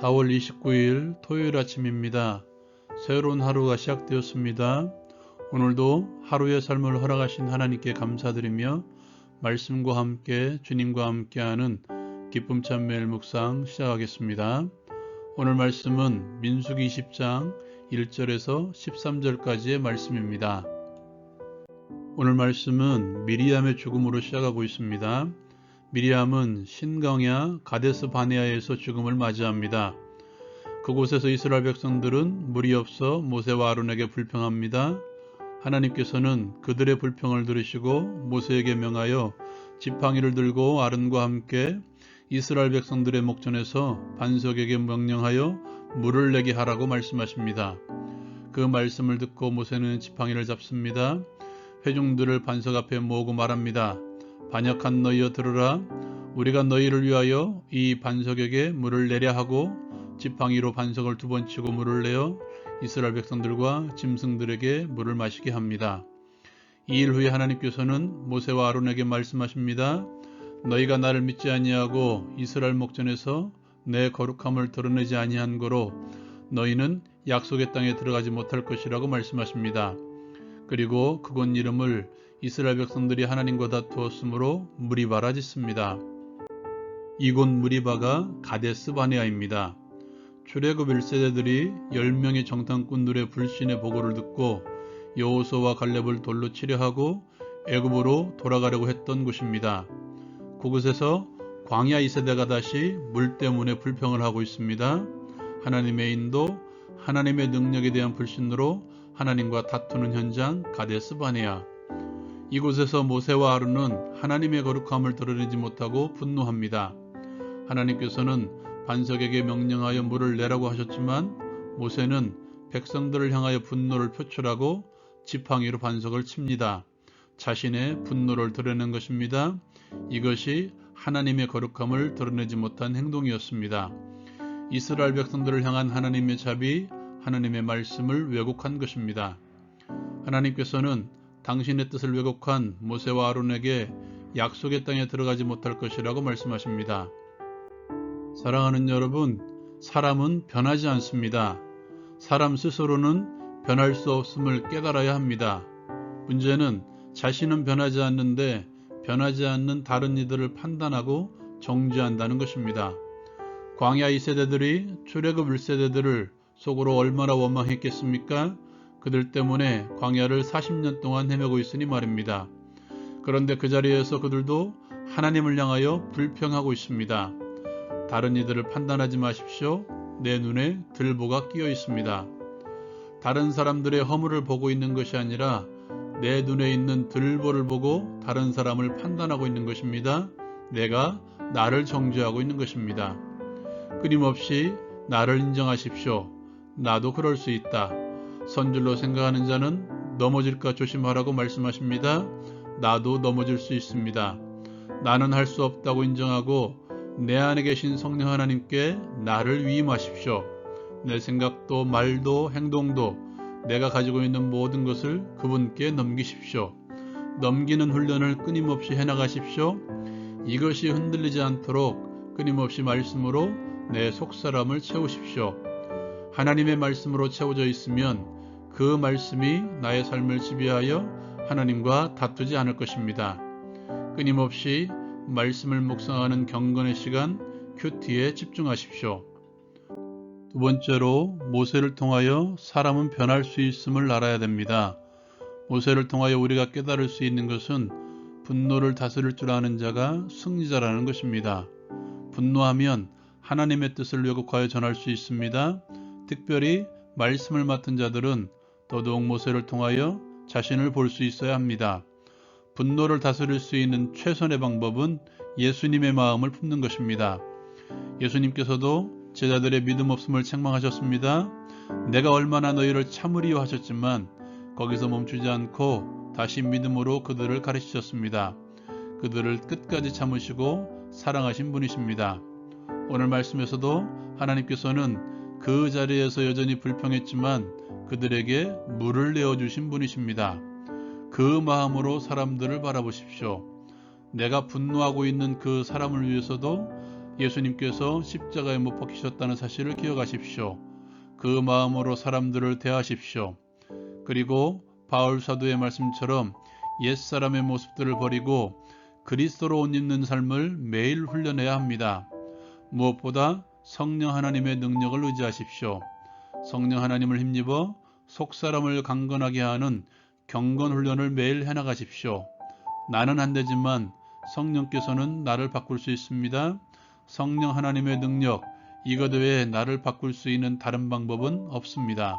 4월 29일 토요일 아침입니다. 새로운 하루가 시작되었습니다. 오늘도 하루의 삶을 허락하신 하나님께 감사드리며 말씀과 함께 주님과 함께하는 기쁨 찬매일 묵상 시작하겠습니다. 오늘 말씀은 민수기 20장 1절에서 13절까지의 말씀입니다. 오늘 말씀은 미리암의 죽음으로 시작하고 있습니다. 미리암은 신광야 가데스 바네아에서 죽음을 맞이합니다. 그곳에서 이스라엘 백성들은 물이 없어 모세와 아론에게 불평합니다. 하나님께서는 그들의 불평을 들으시고 모세에게 명하여 지팡이를 들고 아론과 함께 이스라엘 백성들의 목전에서 반석에게 명령하여 물을 내게 하라고 말씀하십니다. 그 말씀을 듣고 모세는 지팡이를 잡습니다. 회중들을 반석 앞에 모으고 말합니다. 반역한 너희여 들으라. 우리가 너희를 위하여 이 반석에게 물을 내려 하고 지팡이로 반석을 2번 치고 물을 내어 이스라엘 백성들과 짐승들에게 물을 마시게 합니다. 이 일 후에 하나님께서는 모세와 아론에게 말씀하십니다. 너희가 나를 믿지 아니하고 이스라엘 목전에서 내 거룩함을 드러내지 아니한 거로 너희는 약속의 땅에 들어가지 못할 것이라고 말씀하십니다. 그리고 그곳 이름을 이스라엘 백성들이 하나님과 다투었으므로 무리바라 짓습니다. 이곳 무리바가 가데스 바네아입니다. 출애굽 1세대들이 10명의 정탐꾼들의 불신의 보고를 듣고 여호수아와 갈렙을 돌로 치려 하고 애굽으로 돌아가려고 했던 곳입니다. 그곳에서 광야 2세대가 다시 물 때문에 불평을 하고 있습니다. 하나님의 인도, 하나님의 능력에 대한 불신으로 하나님과 다투는 현장 가데스 바네아. 이곳에서 모세와 아론은 하나님의 거룩함을 드러내지 못하고 분노합니다. 하나님께서는 반석에게 명령하여 물을 내라고 하셨지만 모세는 백성들을 향하여 분노를 표출하고 지팡이로 반석을 칩니다. 자신의 분노를 드러낸 것입니다. 이것이 하나님의 거룩함을 드러내지 못한 행동이었습니다. 이스라엘 백성들을 향한 하나님의 자비, 하나님의 말씀을 왜곡한 것입니다. 하나님께서는 당신의 뜻을 왜곡한 모세와 아론에게 약속의 땅에 들어가지 못할 것이라고 말씀하십니다. 사랑하는 여러분, 사람은 변하지 않습니다. 사람 스스로는 변할 수 없음을 깨달아야 합니다. 문제는 자신은 변하지 않는데 변하지 않는 다른 이들을 판단하고 정죄한다는 것입니다. 광야 2세대들이 출애굽 1세대들을 속으로 얼마나 원망했겠습니까? 그들 때문에 광야를 40년 동안 헤매고 있으니 말입니다. 그런데 그 자리에서 그들도 하나님을 향하여 불평하고 있습니다. 다른 이들을 판단하지 마십시오. 내 눈에 들보가 끼어 있습니다. 다른 사람들의 허물을 보고 있는 것이 아니라 내 눈에 있는 들보를 보고 다른 사람을 판단하고 있는 것입니다. 내가 나를 정죄하고 있는 것입니다. 끊임없이 나를 인정하십시오. 나도 그럴 수 있다. 선줄로 생각하는 자는 넘어질까 조심하라고 말씀하십니다. 나도 넘어질 수 있습니다. 나는 할 수 없다고 인정하고 내 안에 계신 성령 하나님께 나를 위임하십시오. 내 생각도 말도 행동도 내가 가지고 있는 모든 것을 그분께 넘기십시오. 넘기는 훈련을 끊임없이 해나가십시오. 이것이 흔들리지 않도록 끊임없이 말씀으로 내 속사람을 채우십시오. 하나님의 말씀으로 채워져 있으면 그 말씀이 나의 삶을 지배하여 하나님과 다투지 않을 것입니다. 끊임없이 말씀을 묵상하는 경건의 시간 큐티에 집중하십시오. 두 번째로 모세를 통하여 사람은 변할 수 있음을 알아야 됩니다. 모세를 통하여 우리가 깨달을 수 있는 것은 분노를 다스릴 줄 아는 자가 승리자라는 것입니다. 분노하면 하나님의 뜻을 왜곡하여 전할 수 있습니다. 특별히 말씀을 맡은 자들은 더더욱 모세를 통하여 자신을 볼 수 있어야 합니다. 분노를 다스릴 수 있는 최선의 방법은 예수님의 마음을 품는 것입니다. 예수님께서도 제자들의 믿음 없음을 책망하셨습니다. 내가 얼마나 너희를 참으리요 하셨지만 거기서 멈추지 않고 다시 믿음으로 그들을 가르치셨습니다. 그들을 끝까지 참으시고 사랑하신 분이십니다. 오늘 말씀에서도 하나님께서는 그 자리에서 여전히 불평했지만 그들에게 물을 내어주신 분이십니다. 그 마음으로 사람들을 바라보십시오. 내가 분노하고 있는 그 사람을 위해서도 예수님께서 십자가에 못 박히셨다는 사실을 기억하십시오. 그 마음으로 사람들을 대하십시오. 그리고 바울 사도의 말씀처럼 옛사람의 모습들을 버리고 그리스도로 옷 입는 삶을 매일 훈련해야 합니다. 무엇보다 성령 하나님의 능력을 의지하십시오. 성령 하나님을 힘입어 속사람을 강건하게 하는 경건 훈련을 매일 해나가십시오. 나는 안 되지만 성령께서는 나를 바꿀 수 있습니다. 성령 하나님의 능력, 이것 외에 나를 바꿀 수 있는 다른 방법은 없습니다.